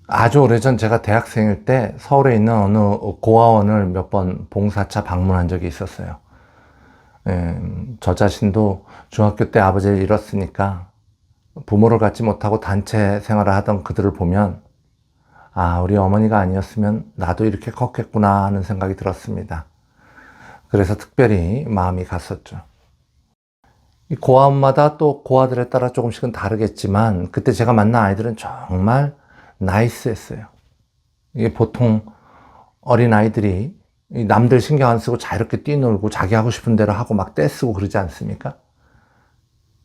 아주 오래전 제가 대학생일 때 서울에 있는 어느 고아원을 몇 번 봉사차 방문한 적이 있었어요. 저 자신도 중학교 때 아버지를 잃었으니까 부모를 갖지 못하고 단체 생활을 하던 그들을 보면 아, 우리 어머니가 아니었으면 나도 이렇게 컸겠구나 하는 생각이 들었습니다. 그래서 특별히 마음이 갔었죠. 이 고아원마다 또 고아들에 따라 조금씩은 다르겠지만 그때 제가 만난 아이들은 정말 나이스했어요. 이게 보통 어린 아이들이 남들 신경 안 쓰고 자유롭게 뛰놀고 자기 하고 싶은 대로 하고 막 떼쓰고 그러지 않습니까?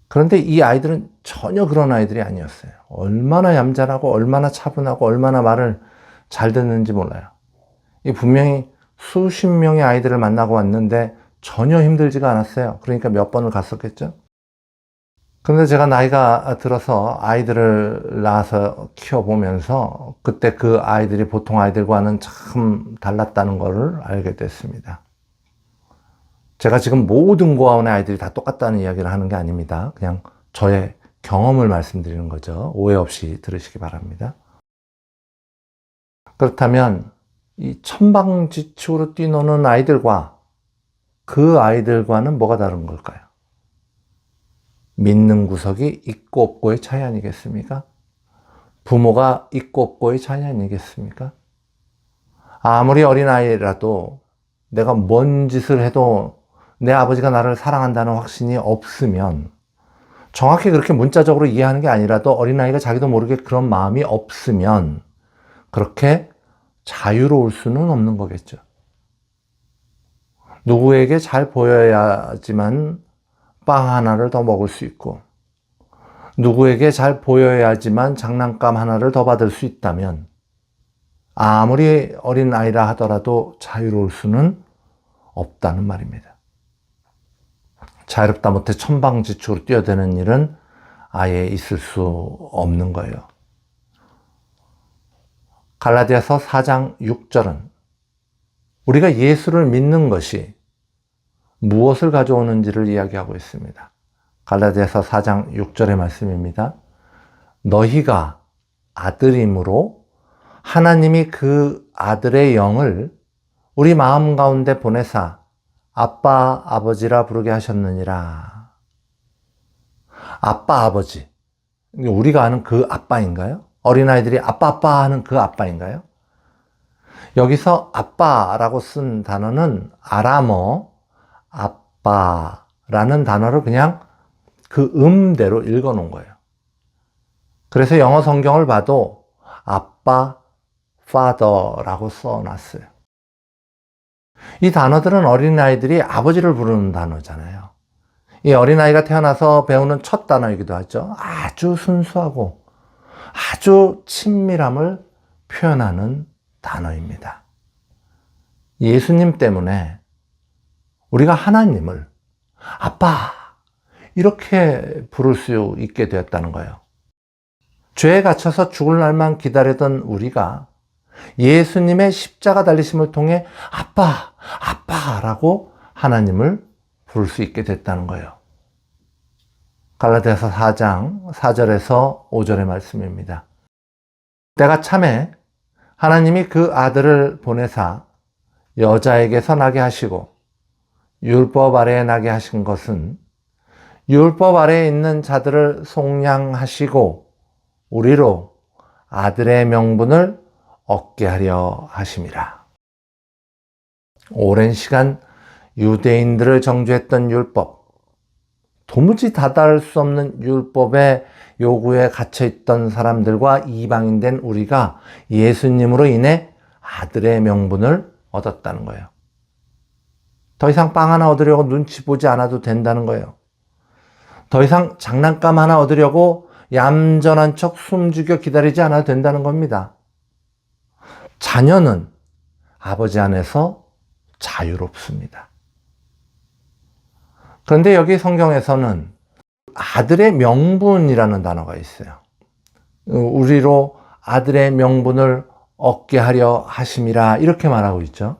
그런데 이 아이들은 전혀 그런 아이들이 아니었어요. 얼마나 얌전하고 얼마나 차분하고 얼마나 말을 잘 듣는지 몰라요. 이 분명히 수십 명의 아이들을 만나고 왔는데 전혀 힘들지가 않았어요. 그러니까 몇 번을 갔었겠죠. 그런데 제가 나이가 들어서 아이들을 낳아서 키워보면서 그때 그 아이들이 보통 아이들과는 참 달랐다는 것을 알게 됐습니다. 제가 지금 모든 고아원의 아이들이 다 똑같다는 이야기를 하는 게 아닙니다. 그냥 저의 경험을 말씀드리는 거죠. 오해 없이 들으시기 바랍니다. 그렇다면 이 천방지축으로 뛰노는 아이들과 그 아이들과는 뭐가 다른 걸까요? 믿는 구석이 있고 없고의 차이 아니겠습니까? 부모가 있고 없고의 차이 아니겠습니까? 아무리 어린아이라도 내가 뭔 짓을 해도 내 아버지가 나를 사랑한다는 확신이 없으면 정확히 그렇게 문자적으로 이해하는 게 아니라도 어린아이가 자기도 모르게 그런 마음이 없으면 그렇게 자유로울 수는 없는 거겠죠. 누구에게 잘 보여야지만 빵 하나를 더 먹을 수 있고 누구에게 잘 보여야지만 장난감 하나를 더 받을 수 있다면 아무리 어린 아이라 하더라도 자유로울 수는 없다는 말입니다. 자유롭다 못해 천방지축으로 뛰어드는 일은 아예 있을 수 없는 거예요. 갈라디아서 4장 6절은 우리가 예수를 믿는 것이 무엇을 가져오는지를 이야기하고 있습니다. 갈라디아서 4장 6절의 말씀입니다. 너희가 아들임으로 하나님이 그 아들의 영을 우리 마음 가운데 보내사 아빠 아버지라 부르게 하셨느니라. 아빠 아버지, 우리가 아는 그 아빠인가요? 어린아이들이 아빠 하는 그 아빠인가요? 여기서 아빠라고 쓴 단어는 아람어 아빠라는 단어를 그냥 그 음대로 읽어 놓은 거예요. 그래서 영어 성경을 봐도 아빠, father라고 써놨어요. 이 단어들은 어린아이들이 아버지를 부르는 단어잖아요. 이 어린아이가 태어나서 배우는 첫 단어이기도 하죠. 아주 순수하고 아주 친밀함을 표현하는 단어입니다. 예수님 때문에 우리가 하나님을 아빠 이렇게 부를 수 있게 되었다는 거예요. 죄에 갇혀서 죽을 날만 기다리던 우리가 예수님의 십자가 달리심을 통해 아빠라고 하나님을 부를 수 있게 됐다는 거예요. 갈라디아서 4장 4절에서 5절의 말씀입니다. 때가 참에 하나님이 그 아들을 보내사 여자에게서 나게 하시고 율법 아래에 나게 하신 것은 율법 아래에 있는 자들을 속량하시고 우리로 아들의 명분을 얻게 하려 하심이라. 오랜 시간 유대인들을 정죄했던 율법, 도무지 다다를 수 없는 율법의 요구에 갇혀있던 사람들과 이방인된 우리가 예수님으로 인해 아들의 명분을 얻었다는 거예요. 더 이상 빵 하나 얻으려고 눈치 보지 않아도 된다는 거예요. 더 이상 장난감 하나 얻으려고 얌전한 척 숨죽여 기다리지 않아도 된다는 겁니다. 자녀는 아버지 안에서 자유롭습니다. 그런데 여기 성경에서는 아들의 명분이라는 단어가 있어요. 우리로 아들의 명분을 얻게 하려 하심이라 이렇게 말하고 있죠.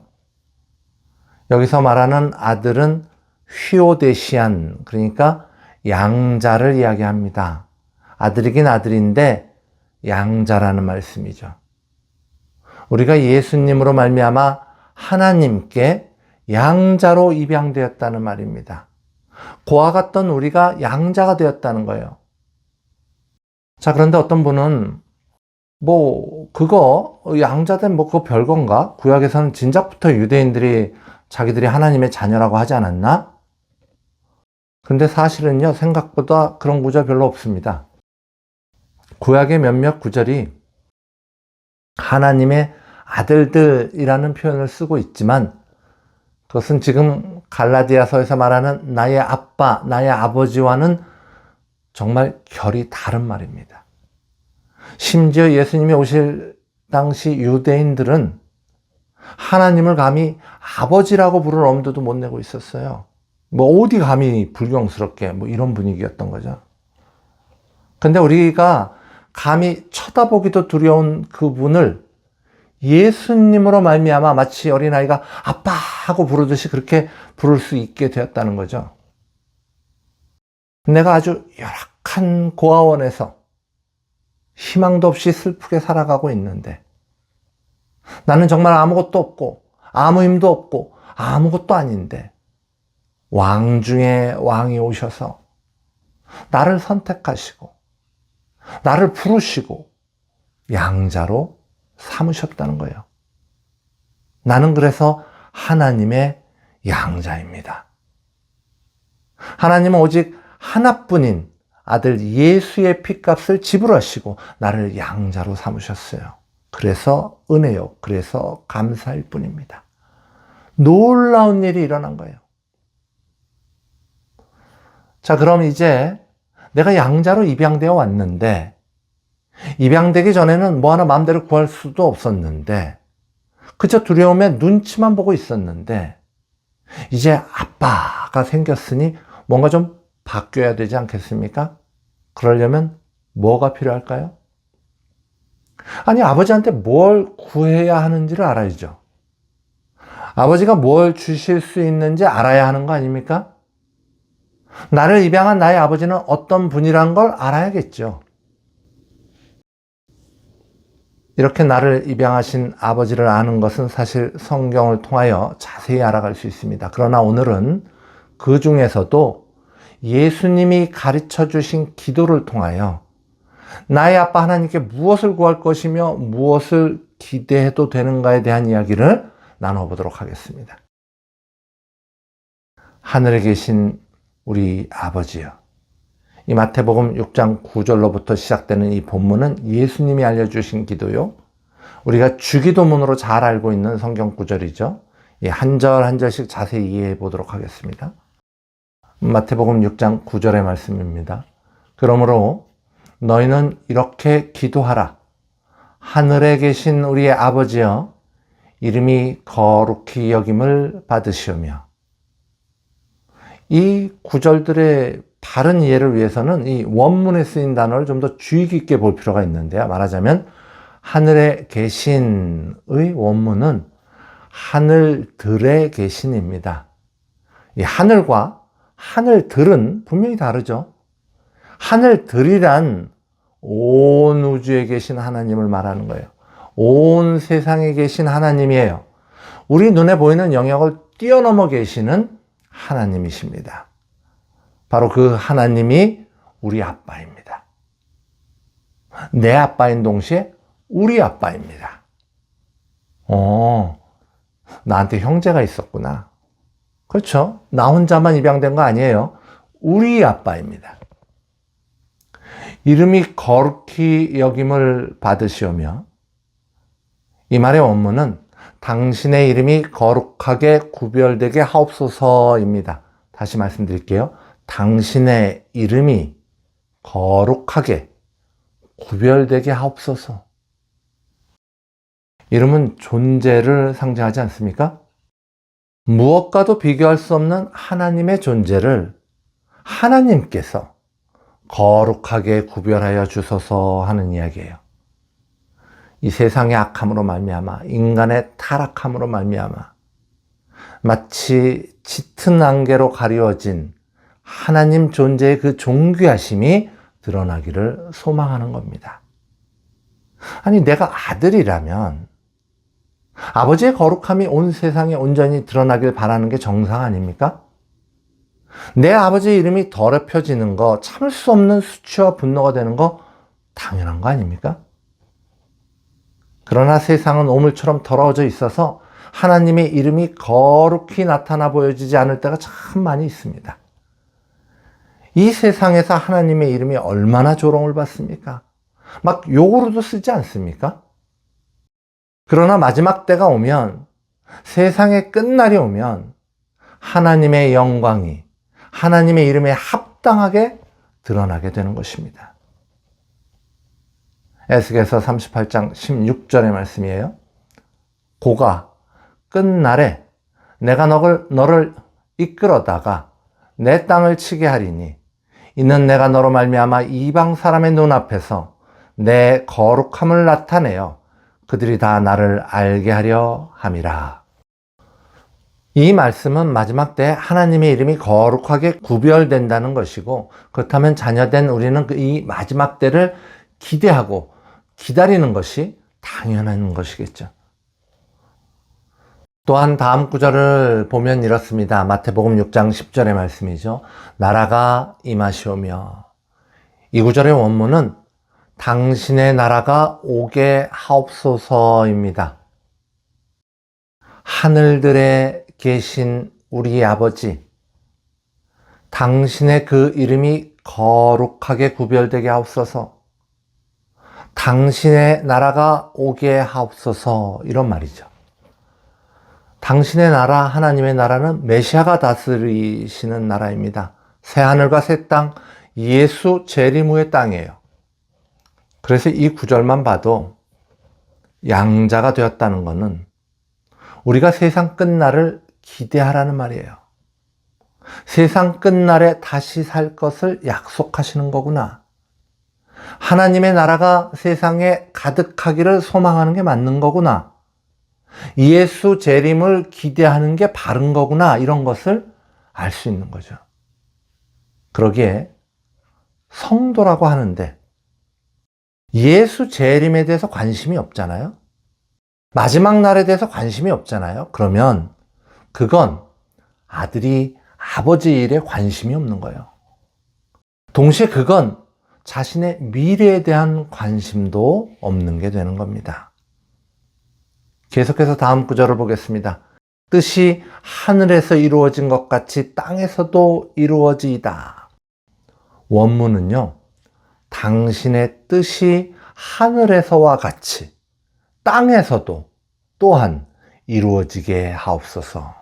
여기서 말하는 아들은 휘오데시안, 그러니까 양자를 이야기합니다. 아들이긴 아들인데 양자라는 말씀이죠. 우리가 예수님으로 말미암아 하나님께 양자로 입양되었다는 말입니다. 고아 같던 우리가 양자가 되었다는 거예요. 자, 그런데 어떤 분은 그거 양자된 그거 별건가? 구약에서는 진작부터 유대인들이 자기들이 하나님의 자녀라고 하지 않았나? 근데 사실은요, 생각보다 그런 구절 별로 없습니다. 구약의 몇몇 구절이 하나님의 아들들이라는 표현을 쓰고 있지만 그것은 지금 갈라디아서에서 말하는 나의 아빠, 나의 아버지와는 정말 결이 다른 말입니다. 심지어 예수님이 오실 당시 유대인들은 하나님을 감히 아버지라고 부를 엄두도 못 내고 있었어요. 어디 감히 불경스럽게 이런 분위기였던 거죠. 근데 우리가 감히 쳐다보기도 두려운 그분을 예수님으로 말미암아 마치 어린아이가 아빠 하고 부르듯이 그렇게 부를 수 있게 되었다는 거죠. 내가 아주 열악한 고아원에서 희망도 없이 슬프게 살아가고 있는데 나는 정말 아무것도 없고 아무 힘도 없고 아무것도 아닌데 왕 중에 왕이 오셔서 나를 선택하시고 나를 부르시고 양자로 삼으셨다는 거예요. 나는 그래서 하나님의 양자입니다. 하나님은 오직 하나뿐인 아들 예수의 핏값을 지불하시고 나를 양자로 삼으셨어요. 그래서 은혜요. 그래서 감사일 뿐입니다. 놀라운 일이 일어난 거예요. 자, 그럼 이제 내가 양자로 입양되어 왔는데 입양되기 전에는 하나 마음대로 구할 수도 없었는데 그저 두려움에 눈치만 보고 있었는데 이제 아빠가 생겼으니 뭔가 좀 바뀌어야 되지 않겠습니까? 그러려면 뭐가 필요할까요? 아니, 아버지한테 뭘 구해야 하는지를 알아야죠. 아버지가 뭘 주실 수 있는지 알아야 하는 거 아닙니까? 나를 입양한 나의 아버지는 어떤 분이란 걸 알아야겠죠. 이렇게 나를 입양하신 아버지를 아는 것은 사실 성경을 통하여 자세히 알아갈 수 있습니다. 그러나 오늘은 그 중에서도 예수님이 가르쳐 주신 기도를 통하여 나의 아빠 하나님께 무엇을 구할 것이며 무엇을 기대해도 되는가에 대한 이야기를 나눠보도록 하겠습니다. 하늘에 계신 우리 아버지여. 이 마태복음 6장 9절로부터 시작되는 이 본문은 예수님이 알려주신 기도요. 우리가 주기도문으로 잘 알고 있는 성경 구절이죠. 한 절 한 절씩 자세히 이해해 보도록 하겠습니다. 마태복음 6장 9절의 말씀입니다. 그러므로 너희는 이렇게 기도하라. 하늘에 계신 우리의 아버지여, 이름이 거룩히 여김을 받으시오며. 이 구절들의 바른 이해를 위해서는 이 원문에 쓰인 단어를 좀 더 주의 깊게 볼 필요가 있는데요. 말하자면 하늘에 계신의 원문은 하늘들에 계신입니다. 이 하늘과 하늘들은 분명히 다르죠. 하늘들이란 온 우주에 계신 하나님을 말하는 거예요. 온 세상에 계신 하나님이에요. 우리 눈에 보이는 영역을 뛰어넘어 계시는 하나님이십니다. 바로 그 하나님이 우리 아빠입니다. 내 아빠인 동시에 우리 아빠입니다. 나한테 형제가 있었구나. 그렇죠? 나 혼자만 입양된 거 아니에요. 우리 아빠입니다. 이름이 거룩히 여김을 받으시오며, 이 말의 원문은 당신의 이름이 거룩하게 구별되게 하옵소서입니다. 다시 말씀드릴게요. 당신의 이름이 거룩하게 구별되게 하옵소서. 이름은 존재를 상징하지 않습니까? 무엇과도 비교할 수 없는 하나님의 존재를 하나님께서 거룩하게 구별하여 주소서 하는 이야기예요. 이 세상의 악함으로 말미암아, 인간의 타락함으로 말미암아 마치 짙은 안개로 가리워진 하나님 존재의 그 존귀하심이 드러나기를 소망하는 겁니다. 아니, 내가 아들이라면 아버지의 거룩함이 온 세상에 온전히 드러나길 바라는 게 정상 아닙니까? 내 아버지의 이름이 더럽혀지는 거, 참을 수 없는 수치와 분노가 되는 거 당연한 거 아닙니까? 그러나 세상은 오물처럼 더러워져 있어서 하나님의 이름이 거룩히 나타나 보여지지 않을 때가 참 많이 있습니다. 이 세상에서 하나님의 이름이 얼마나 조롱을 받습니까? 막 욕으로도 쓰지 않습니까? 그러나 마지막 때가 오면, 세상의 끝날이 오면 하나님의 영광이 하나님의 이름에 합당하게 드러나게 되는 것입니다. 에스겔서 38장 16절의 말씀이에요. 고가 끝날에 내가 너를 이끌어다가 내 땅을 치게 하리니 이는 내가 너로 말미암아 이방 사람의 눈앞에서 내 거룩함을 나타내어 그들이 다 나를 알게 하려 함이라. 이 말씀은 마지막 때 하나님의 이름이 거룩하게 구별된다는 것이고, 그렇다면 자녀된 우리는 이 마지막 때를 기대하고 기다리는 것이 당연한 것이겠죠. 또한 다음 구절을 보면 이렇습니다. 마태복음 6장 10절의 말씀이죠. 나라가 임하시오며. 이 구절의 원문은 당신의 나라가 오게 하옵소서입니다. 하늘들에 계신 우리 아버지, 당신의 그 이름이 거룩하게 구별되게 하옵소서. 당신의 나라가 오게 하옵소서, 이런 말이죠. 당신의 나라, 하나님의 나라는 메시아가 다스리시는 나라입니다. 새하늘과 새 땅, 예수 재림후의 땅이에요. 그래서 이 구절만 봐도 양자가 되었다는 것은 우리가 세상 끝날을 기대하라는 말이에요. 세상 끝날에 다시 살 것을 약속하시는 거구나. 하나님의 나라가 세상에 가득하기를 소망하는 게 맞는 거구나. 예수 재림을 기대하는 게 바른 거구나. 이런 것을 알 수 있는 거죠. 그러기에 성도라고 하는데 예수 재림에 대해서 관심이 없잖아요. 마지막 날에 대해서 관심이 없잖아요. 그러면 그건 아들이 아버지 일에 관심이 없는 거예요. 동시에 그건 자신의 미래에 대한 관심도 없는 게 되는 겁니다. 계속해서 다음 구절을 보겠습니다. 뜻이 하늘에서 이루어진 것 같이 땅에서도 이루어지이다. 원문은요, 당신의 뜻이 하늘에서와 같이 땅에서도 또한 이루어지게 하옵소서.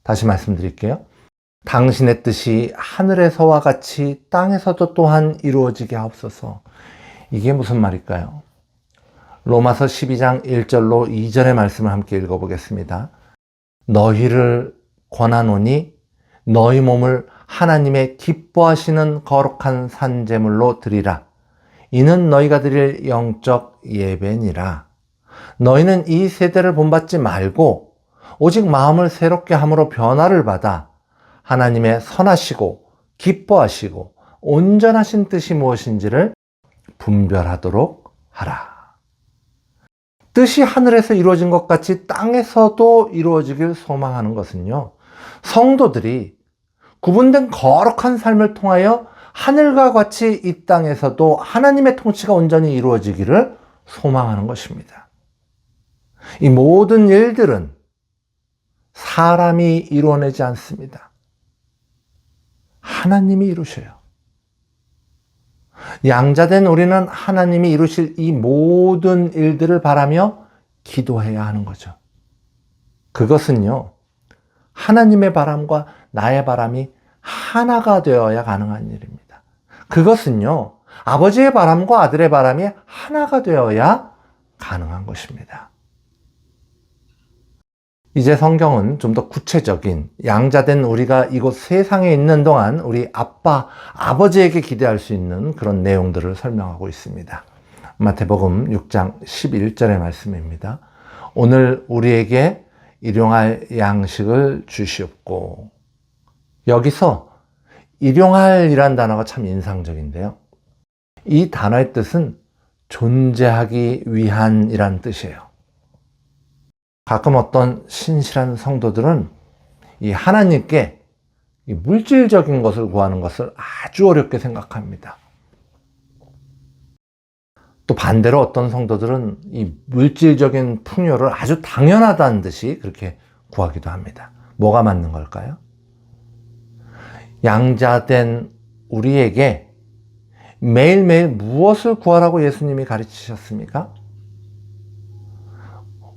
다시 말씀드릴게요. 당신의 뜻이 하늘에서와 같이 땅에서도 또한 이루어지게 하옵소서. 이게 무슨 말일까요? 로마서 12장 1절로 2절의 말씀을 함께 읽어보겠습니다. 너희를 권하노니 너희 몸을 하나님의 기뻐하시는 거룩한 산제물로 드리라. 이는 너희가 드릴 영적 예배니라. 너희는 이 세대를 본받지 말고 오직 마음을 새롭게 함으로 변화를 받아 하나님의 선하시고 기뻐하시고 온전하신 뜻이 무엇인지를 분별하도록 하라. 뜻이 하늘에서 이루어진 것 같이 땅에서도 이루어지길 소망하는 것은요, 성도들이 구분된 거룩한 삶을 통하여 하늘과 같이 이 땅에서도 하나님의 통치가 온전히 이루어지기를 소망하는 것입니다. 이 모든 일들은 사람이 이루어내지 않습니다. 하나님이 이루셔요. 양자된 우리는 하나님이 이루실 이 모든 일들을 바라며 기도해야 하는 거죠. 그것은요, 하나님의 바람과 나의 바람이 하나가 되어야 가능한 일입니다. 그것은요, 아버지의 바람과 아들의 바람이 하나가 되어야 가능한 것입니다. 이제 성경은 좀 더 구체적인 양자된 우리가 이곳 세상에 있는 동안 우리 아버지에게 기대할 수 있는 그런 내용들을 설명하고 있습니다. 마태복음 6장 11절의 말씀입니다. 오늘 우리에게 일용할 양식을 주시옵고. 여기서 일용할이란 단어가 참 인상적인데요. 이 단어의 뜻은 존재하기 위한이란 뜻이에요. 가끔 어떤 신실한 성도들은 이 하나님께 이 물질적인 것을 구하는 것을 아주 어렵게 생각합니다. 또 반대로 어떤 성도들은 이 물질적인 풍요를 아주 당연하다는 듯이 그렇게 구하기도 합니다. 뭐가 맞는 걸까요? 양자된 우리에게 매일매일 무엇을 구하라고 예수님이 가르치셨습니까?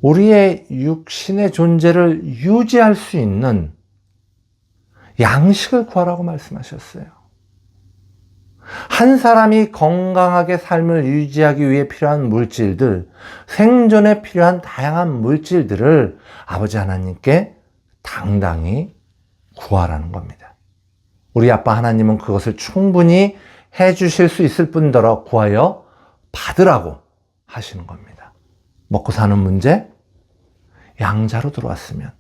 우리의 육신의 존재를 유지할 수 있는 양식을 구하라고 말씀하셨어요. 한 사람이 건강하게 삶을 유지하기 위해 필요한 물질들, 생존에 필요한 다양한 물질들을 아버지 하나님께 당당히 구하라는 겁니다. 우리 아빠 하나님은 그것을 충분히 해주실 수 있을 뿐더러 구하여 받으라고 하시는 겁니다. 먹고 사는 문제, 양자로 들어왔으면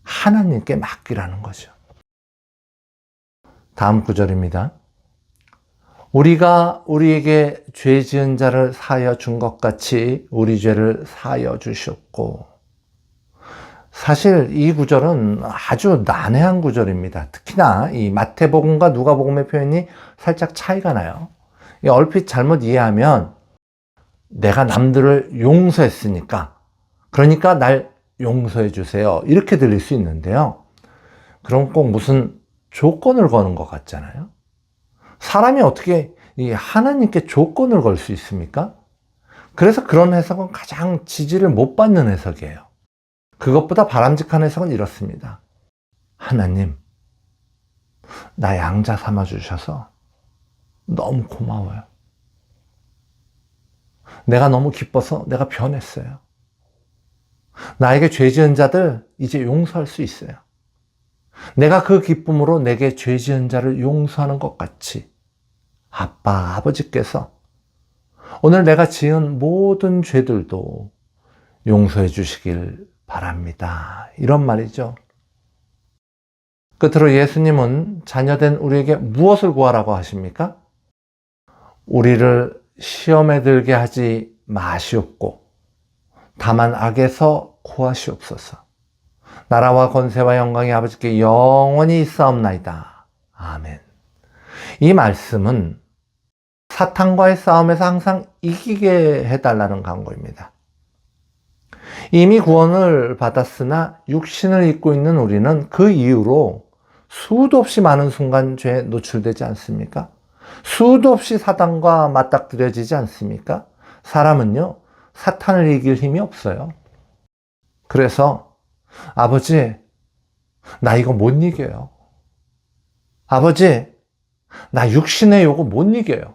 하나님께 맡기라는 거죠. 다음 구절입니다. 우리가 우리에게 죄 지은 자를 사하여 준 것 같이 우리 죄를 사하여 주셨고. 사실 이 구절은 아주 난해한 구절입니다. 특히나 이 마태복음과 누가복음의 표현이 살짝 차이가 나요. 얼핏 잘못 이해하면 내가 남들을 용서했으니까 그러니까 날 용서해 주세요 이렇게 들릴 수 있는데요. 그럼 꼭 무슨 조건을 거는 것 같잖아요. 사람이 어떻게 이 하나님께 조건을 걸 수 있습니까? 그래서 그런 해석은 가장 지지를 못 받는 해석이에요. 그것보다 바람직한 해석은 이렇습니다. 하나님, 나 양자 삼아 주셔서 너무 고마워요. 내가 너무 기뻐서 내가 변했어요. 나에게 죄 지은 자들 이제 용서할 수 있어요. 내가 그 기쁨으로 내게 죄 지은 자를 용서하는 것 같이 아빠, 아버지께서 오늘 내가 지은 모든 죄들도 용서해 주시길 바랍니다. 이런 말이죠. 끝으로 예수님은 자녀된 우리에게 무엇을 구하라고 하십니까? 우리를 시험에 들게 하지 마시옵고 다만 악에서 구하시옵소서. 나라와 권세와 영광이 아버지께 영원히 있사옵나이다. 아멘. 이 말씀은 사탄과의 싸움에서 항상 이기게 해달라는 간구입니다. 이미 구원을 받았으나 육신을 입고 있는 우리는 그 이후로 수도 없이 많은 순간 죄에 노출되지 않습니까? 수도 없이 사탄과 맞닥뜨려지지 않습니까? 사람은요, 사탄을 이길 힘이 없어요. 그래서 아버지, 나 이거 못 이겨요. 아버지, 나 육신의 욕을 못 이겨요.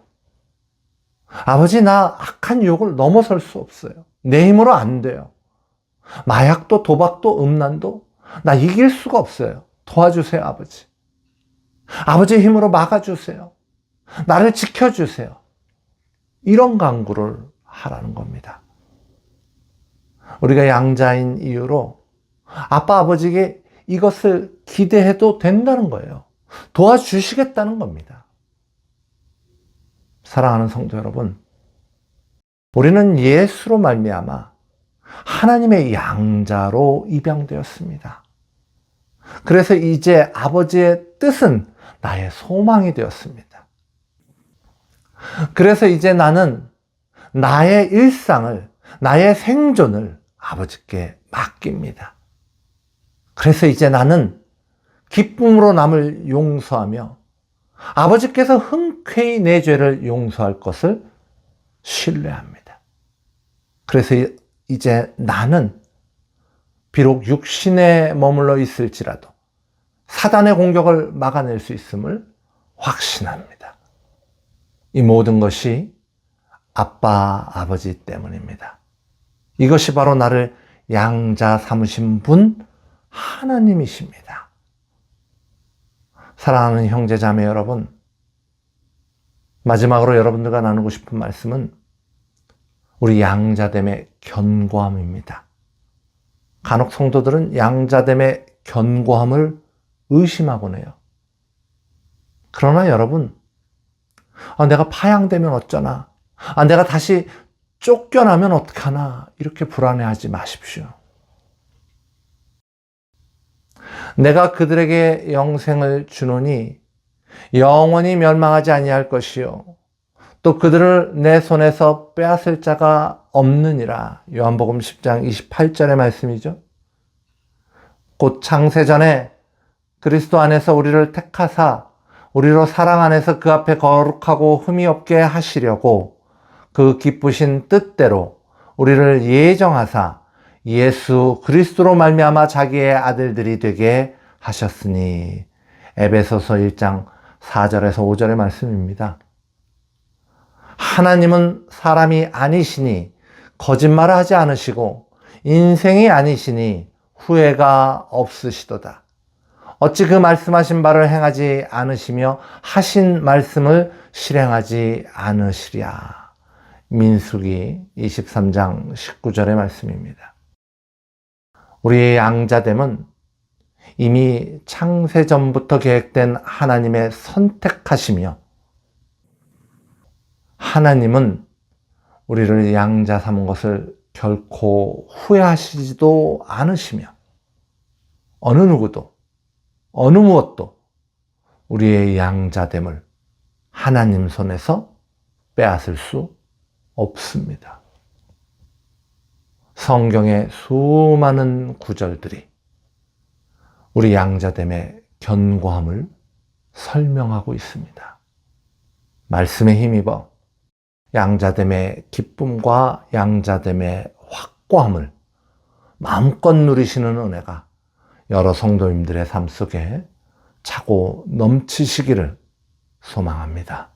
아버지, 나 악한 욕을 넘어설 수 없어요. 내 힘으로 안 돼요. 마약도 도박도 음란도 나 이길 수가 없어요. 도와주세요, 아버지. 아버지의 힘으로 막아주세요. 나를 지켜주세요. 이런 간구를 하라는 겁니다. 우리가 양자인 이유로 아빠, 아버지에게 이것을 기대해도 된다는 거예요. 도와주시겠다는 겁니다. 사랑하는 성도 여러분, 우리는 예수로 말미암아 하나님의 양자로 입양되었습니다. 그래서 이제 아버지의 뜻은 나의 소망이 되었습니다. 그래서 이제 나는 나의 일상을, 나의 생존을 아버지께 맡깁니다. 그래서 이제 나는 기쁨으로 남을 용서하며 아버지께서 흔쾌히 내 죄를 용서할 것을 신뢰합니다. 그래서 이제 나는 비록 육신에 머물러 있을지라도 사단의 공격을 막아낼 수 있음을 확신합니다. 이 모든 것이 아빠, 아버지 때문입니다. 이것이 바로 나를 양자 삼으신 분 하나님이십니다. 사랑하는 형제 자매 여러분, 마지막으로 여러분들과 나누고 싶은 말씀은 우리 양자됨의 견고함입니다. 간혹 성도들은 양자됨의 견고함을 의심하곤 해요. 그러나 여러분, 내가 파양되면 어쩌나, 내가 다시 쫓겨나면 어떡하나 이렇게 불안해하지 마십시오. 내가 그들에게 영생을 주노니 영원히 멸망하지 아니할 것이요 또 그들을 내 손에서 빼앗을 자가 없느니라. 요한복음 10장 28절의 말씀이죠. 곧 창세전에 그리스도 안에서 우리를 택하사 우리로 사랑 안에서 그 앞에 거룩하고 흠이 없게 하시려고 그 기쁘신 뜻대로 우리를 예정하사 예수 그리스도로 말미암아 자기의 아들들이 되게 하셨으니. 에베소서 1장 4절에서 5절의 말씀입니다. 하나님은 사람이 아니시니 거짓말을 하지 않으시고 인생이 아니시니 후회가 없으시도다. 어찌 그 말씀하신 바를 행하지 않으시며 하신 말씀을 실행하지 않으시랴. 민수기 23장 19절의 말씀입니다. 우리의 양자됨은 이미 창세전부터 계획된 하나님의 선택하시며 하나님은 우리를 양자 삼은 것을 결코 후회하시지도 않으시며 어느 누구도 어느 무엇도 우리의 양자됨을 하나님 손에서 빼앗을 수 없습니다. 성경의 수많은 구절들이 우리 양자됨의 견고함을 설명하고 있습니다. 말씀에 힘입어 양자됨의 기쁨과 양자됨의 확고함을 마음껏 누리시는 은혜가 여러 성도님들의 삶 속에 차고 넘치시기를 소망합니다.